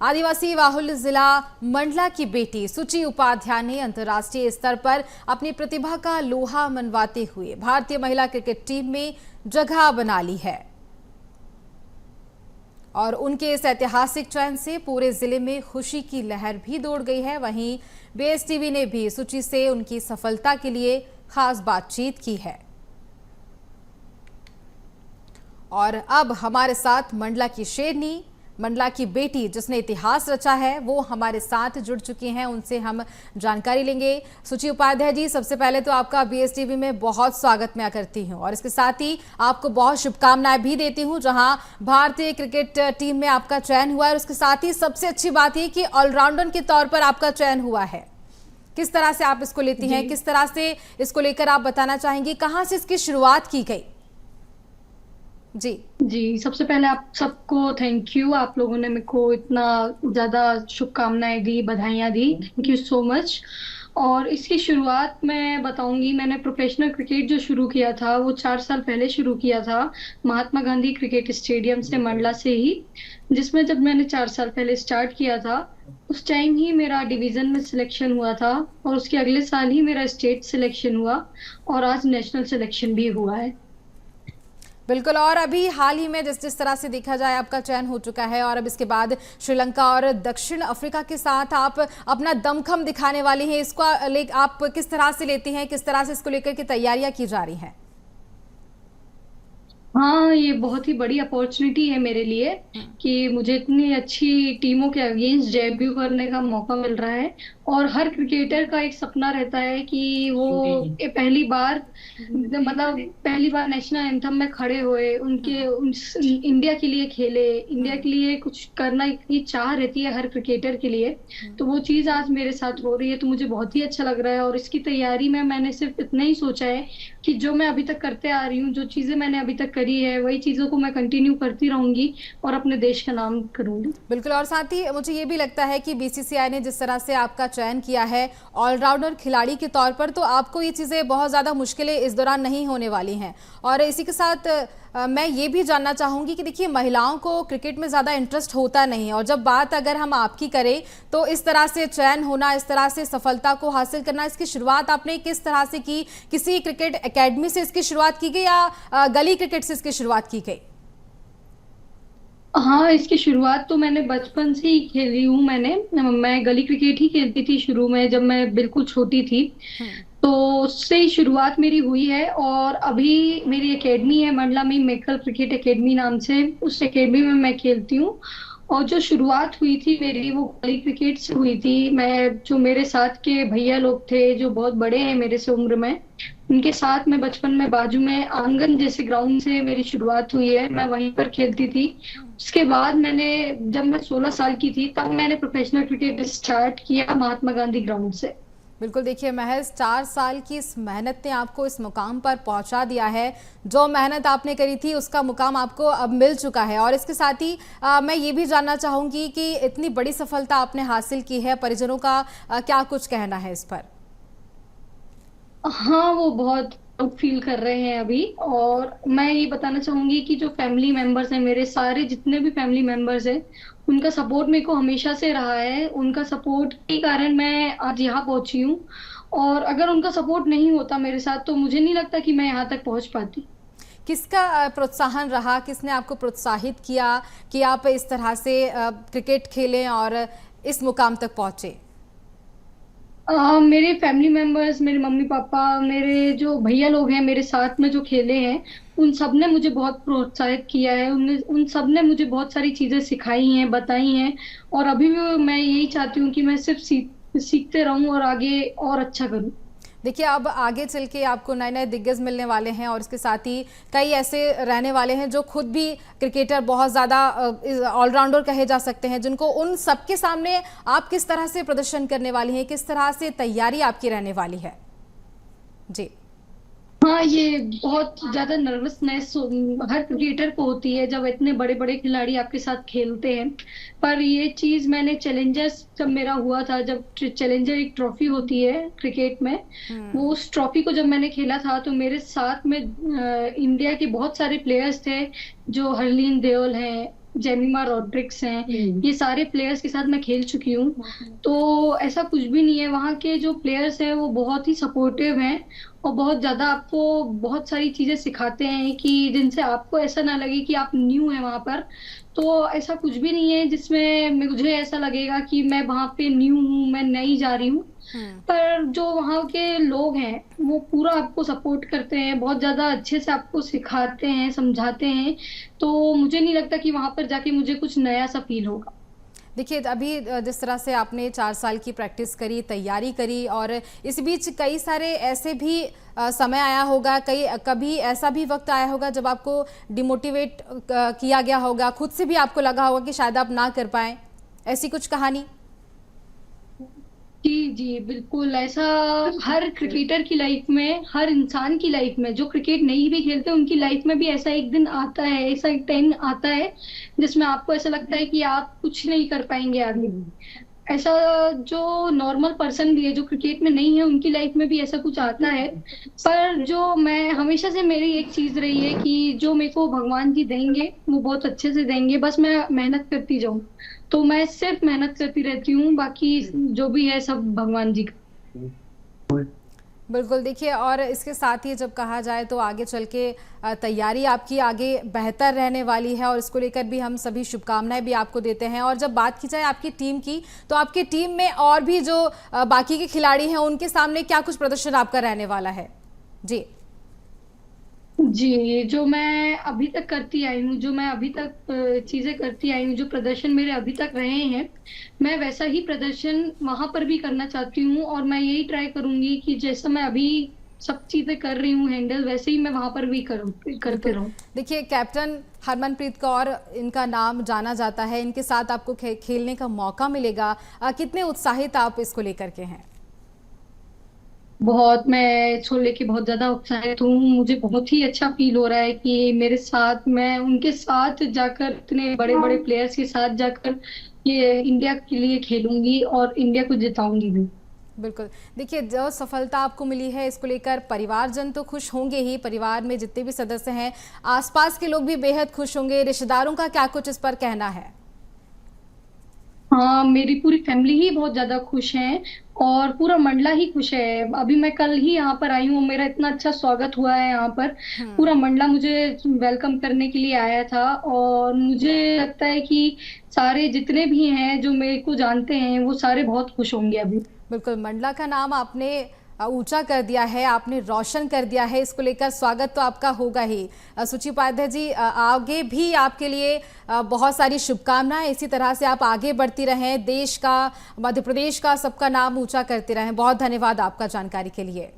आदिवासी बाहुल्य जिला मंडला की बेटी सुचि उपाध्याय ने अंतर्राष्ट्रीय स्तर पर अपनी प्रतिभा का लोहा मनवाते हुए भारतीय महिला क्रिकेट टीम में जगह बना ली है और उनके इस ऐतिहासिक चयन से पूरे जिले में खुशी की लहर भी दौड़ गई है। वहीं बीएसटीवी ने भी सुचि से उनकी सफलता के लिए खास बातचीत की है और अब हमारे साथ मंडला की शेरनी, मंडला की बेटी जिसने इतिहास रचा है, वो हमारे साथ जुड़ चुकी हैं। उनसे हम जानकारी लेंगे। सुचि उपाध्याय जी, सबसे पहले तो आपका बीएसटीवी में बहुत स्वागत मैं करती हूं और इसके साथ ही आपको बहुत शुभकामनाएं भी देती हूं जहां भारतीय क्रिकेट टीम में आपका चयन हुआ है। और उसके साथ ही सबसे अच्छी बात यह कि ऑलराउंडर के तौर पर आपका चयन हुआ है। किस तरह से आप इसको लेती हैं, किस तरह से इसको लेकर आप बताना चाहेंगी, कहाँ से इसकी शुरुआत की गई? जी, सबसे पहले आप सबको थैंक यू। आप लोगों ने मेरे को इतना ज्यादा शुभकामनाएं दी, बधाइयां दी, थैंक यू सो मच। और इसकी शुरुआत मैं बताऊंगी, मैंने प्रोफेशनल क्रिकेट जो शुरू किया था वो 4 साल पहले शुरू किया था महात्मा गांधी क्रिकेट स्टेडियम से, मंडला से ही, जिसमें जब मैंने 4 साल पहले स्टार्ट किया था उस टाइम ही मेरा डिवीजन में सिलेक्शन हुआ था और उसके अगले साल ही मेरा स्टेट सिलेक्शन हुआ और आज नेशनल सिलेक्शन भी हुआ है। बिल्कुल। और अभी हाल ही में जिस तरह से देखा जाए आपका चयन हो चुका है और अब इसके बाद श्रीलंका और दक्षिण अफ्रीका के साथ आप अपना दमखम दिखाने वाली हैं। इसको आप किस तरह से लेती हैं, किस तरह से इसको लेकर के तैयारियां की जा रही हैं? हाँ, ये बहुत ही बड़ी अपॉर्चुनिटी है मेरे लिए कि मुझे इतनी अच्छी टीमों के अगेंस्ट डेब्यू करने का मौका मिल रहा है। और हर क्रिकेटर का एक सपना रहता है कि वो पहली बार, मतलब पहली बार नेशनल एंथम में खड़े हुए, इंडिया के लिए खेले, इंडिया के लिए कुछ करना की चाह रहती है हर क्रिकेटर के लिए। तो वो चीज आज मेरे साथ हो रही है तो मुझे बहुत ही अच्छा लग रहा है। और इसकी तैयारी में मैंने सिर्फ इतना ही सोचा है कि जो मैं अभी तक करते आ रही हूँ, जो चीजें मैंने अभी तक करी है, वही चीजों को मैं कंटिन्यू करती रहूंगी और अपने देश का नाम करूंगी। बिल्कुल। और साथ ही मुझे ये भी लगता है कि बीसीसीआई ने जिस तरह से आपका चयन किया है ऑलराउंडर खिलाड़ी के तौर पर, तो आपको ये चीजें बहुत ज्यादा मुश्किलें इस दौरान नहीं होने वाली हैं। और इसी के साथ मैं ये भी जानना चाहूंगी कि देखिए, महिलाओं को क्रिकेट में ज्यादा इंटरेस्ट होता नहीं है और जब बात अगर हम आपकी करें तो इस तरह से चयन होना, इस तरह से सफलता को हासिल करना, इसकी शुरुआत आपने किस तरह से की? किसी क्रिकेट एकेडमी से इसकी शुरुआत की गई या गली क्रिकेट से इसकी शुरुआत की गई? हाँ, इसकी शुरुआत तो मैंने बचपन से ही खेली हूँ। मैं गली क्रिकेट ही खेलती थी शुरू में, जब मैं बिल्कुल छोटी थी, तो उससे ही शुरुआत मेरी हुई है। और अभी मेरी एकेडमी है मंडला में, मेकल क्रिकेट एकेडमी नाम से, उस एकेडमी में मैं खेलती हूँ। और जो शुरुआत हुई थी मेरी वो गली क्रिकेट से हुई थी। मैं, जो मेरे साथ के भैया लोग थे जो बहुत बड़े हैं मेरे से उम्र में, उनके साथ मैं बचपन में बाजू में आंगन जैसे ग्राउंड से मेरी शुरुआत हुई है, मैं वहीं पर खेलती थी। उसके बाद जब मैं 16 साल की थी तब मैंने प्रोफेशनल क्रिकेट स्टार्ट किया महात्मा गांधी ग्राउंड से। बिल्कुल। देखिए, महज 4 साल की इस मेहनत ने आपको इस मुकाम पर पहुंचा दिया है। जो मेहनत आपने करी थी उसका मुकाम आपको अब मिल चुका है। और इसके साथ ही मैं ये भी जानना चाहूंगी कि इतनी बड़ी सफलता आपने हासिल की है, परिजनों का क्या कुछ कहना है इस पर? हाँ, वो बहुत प्राउड फील कर रहे हैं अभी। और मैं ये बताना चाहूंगी कि जो फैमिली मेंबर्स हैं, मेरे सारे जितने भी फैमिली मेंबर्स हैं, उनका सपोर्ट मेरे को हमेशा से रहा है। उनका सपोर्ट के कारण मैं आज यहाँ पहुंची हूँ। और अगर उनका सपोर्ट नहीं होता मेरे साथ तो मुझे नहीं लगता कि मैं यहाँ तक पहुंच पाती। किसका प्रोत्साहन रहा, किसने आपको प्रोत्साहित किया कि आप इस तरह से क्रिकेट खेलें और इस मुकाम तक पहुंचे? मेरे फैमिली मेंबर्स, मेरे मम्मी पापा, मेरे जो भैया लोग हैं मेरे साथ में जो खेले हैं, उन सब ने मुझे बहुत प्रोत्साहित किया है। उन सब ने मुझे बहुत सारी चीजें सिखाई हैं, बताई हैं। और अभी भी मैं यही चाहती हूँ कि मैं सिर्फ सीखते रहूं और आगे और अच्छा करूं। देखिए, अब आगे चल के आपको नए नए दिग्गज मिलने वाले हैं और इसके साथ ही कई ऐसे रहने वाले हैं जो खुद भी क्रिकेटर बहुत ज़्यादा ऑलराउंडर कहे जा सकते हैं, जिनको उन सबके सामने आप किस तरह से प्रदर्शन करने वाली हैं, किस तरह से तैयारी आपकी रहने वाली है? जी हाँ, ये बहुत ज्यादा नर्वसनेस हर क्रिकेटर को होती है जब इतने बड़े बड़े खिलाड़ी आपके साथ खेलते हैं। पर ये चीज मैंने चैलेंजर्स जब मेरा हुआ था, जब चैलेंजर एक ट्रॉफी होती है क्रिकेट में, वो उस ट्रॉफी को जब मैंने खेला था तो मेरे साथ में इंडिया के बहुत सारे प्लेयर्स थे, जो हरलीन देओल हैं, जेमिमा रॉड्रिक्स हैं, ये सारे प्लेयर्स के साथ मैं खेल चुकी हूँ। तो ऐसा कुछ भी नहीं है, वहाँ के जो प्लेयर्स हैं वो बहुत ही सपोर्टिव हैं और बहुत ज्यादा आपको बहुत सारी चीजें सिखाते हैं कि जिनसे आपको ऐसा ना लगे कि आप न्यू हैं वहां पर। तो ऐसा कुछ भी नहीं है जिसमें मुझे ऐसा लगेगा कि मैं वहां पे न्यू हूँ, मैं नई जा रही हूँ। हम्म। पर जो वहाँ के लोग हैं वो पूरा आपको सपोर्ट करते हैं, बहुत ज्यादा अच्छे से आपको सिखाते हैं, समझाते हैं। तो मुझे नहीं लगता कि वहां पर जाके मुझे कुछ नया सा फील होगा। देखिए अभी जिस तरह से आपने 4 साल की प्रैक्टिस करी, तैयारी करी, और इस बीच कई सारे ऐसे भी समय आया होगा, कभी ऐसा भी वक्त आया होगा जब आपको डिमोटिवेट किया गया होगा, खुद से भी आपको लगा होगा कि शायद आप ना कर पाए, ऐसी कुछ कहानी? जी जी बिल्कुल ऐसा हर क्रिकेटर की लाइफ में, हर इंसान की लाइफ में, जो क्रिकेट नहीं भी खेलते उनकी लाइफ में भी ऐसा एक दिन आता है, ऐसा एक टाइम आता है जिसमें आपको ऐसा लगता है कि आप कुछ नहीं कर पाएंगे आगे। ऐसा जो नॉर्मल पर्सन भी है जो क्रिकेट में नहीं है उनकी लाइफ में भी ऐसा कुछ आता है। पर जो मैं हमेशा से मेरी एक चीज रही है कि जो मेरे को भगवान जी देंगे वो बहुत अच्छे से देंगे, बस मैं मेहनत करती जाऊं। तो मैं सिर्फ मेहनत करती रहती हूँ, बाकी जो भी है सब भगवान जी का। बिल्कुल। देखिए और इसके साथ ही जब कहा जाए तो आगे चल के तैयारी आपकी आगे बेहतर रहने वाली है, और इसको लेकर भी हम सभी शुभकामनाएं भी आपको देते हैं। और जब बात की जाए आपकी टीम की, तो आपकी टीम में और भी जो बाकी के खिलाड़ी हैं उनके सामने क्या कुछ प्रदर्शन आपका रहने वाला है? जी। जी जो मैं अभी तक करती आई हूँ, जो मैं अभी तक चीजें करती आई हूँ, जो प्रदर्शन मेरे अभी तक रहे हैं, मैं वैसा ही प्रदर्शन वहां पर भी करना चाहती हूँ। और मैं यही ट्राई करूंगी कि जैसा मैं अभी सब चीजें कर रही हूँ हैंडल, वैसे ही मैं वहां पर भी करूँ, करते बिल्कुल। रहूं। देखिए हरमनप्रीत हरमनप्रीत कौर इनका नाम जाना जाता है, इनके साथ आपको खेलने का मौका मिलेगा, कितने उत्साहित आप इसको लेकर के हैं? बहुत, मैं इसको लेके बहुत ज्यादा उत्साहित हूँ। मुझे बहुत ही अच्छा फील हो रहा है कि मेरे साथ, मैं उनके साथ जाकर, इतने बड़े बड़े प्लेयर्स के साथ जाकर ये इंडिया के लिए खेलूंगी और इंडिया को जिताऊंगी भी। बिल्कुल। देखिए जो सफलता आपको मिली है इसको लेकर परिवारजन तो खुश होंगे ही, परिवार में जितने भी सदस्य हैं, आसपास के लोग भी बेहद खुश होंगे, रिश्तेदारों का क्या कुछ इस पर कहना है? हाँ, मेरी पूरी फैमिली ही बहुत ज्यादा खुश है और पूरा मंडला ही खुश है। अभी मैं कल ही यहाँ पर आई हूँ, मेरा इतना अच्छा स्वागत हुआ है यहाँ पर। पूरा मंडला मुझे वेलकम करने के लिए आया था और मुझे लगता है कि सारे जितने भी हैं जो मेरे को जानते हैं वो सारे बहुत खुश होंगे अभी। बिल्कुल। मंडला का नाम आपने ऊंचा कर दिया है, आपने रोशन कर दिया है, इसको लेकर स्वागत तो आपका होगा ही। सुचि उपाध्याय जी, आगे भी आपके लिए बहुत सारी शुभकामनाएं, इसी तरह से आप आगे बढ़ती रहें, देश का, मध्य प्रदेश का, सबका नाम ऊंचा करते रहें। बहुत धन्यवाद आपका जानकारी के लिए।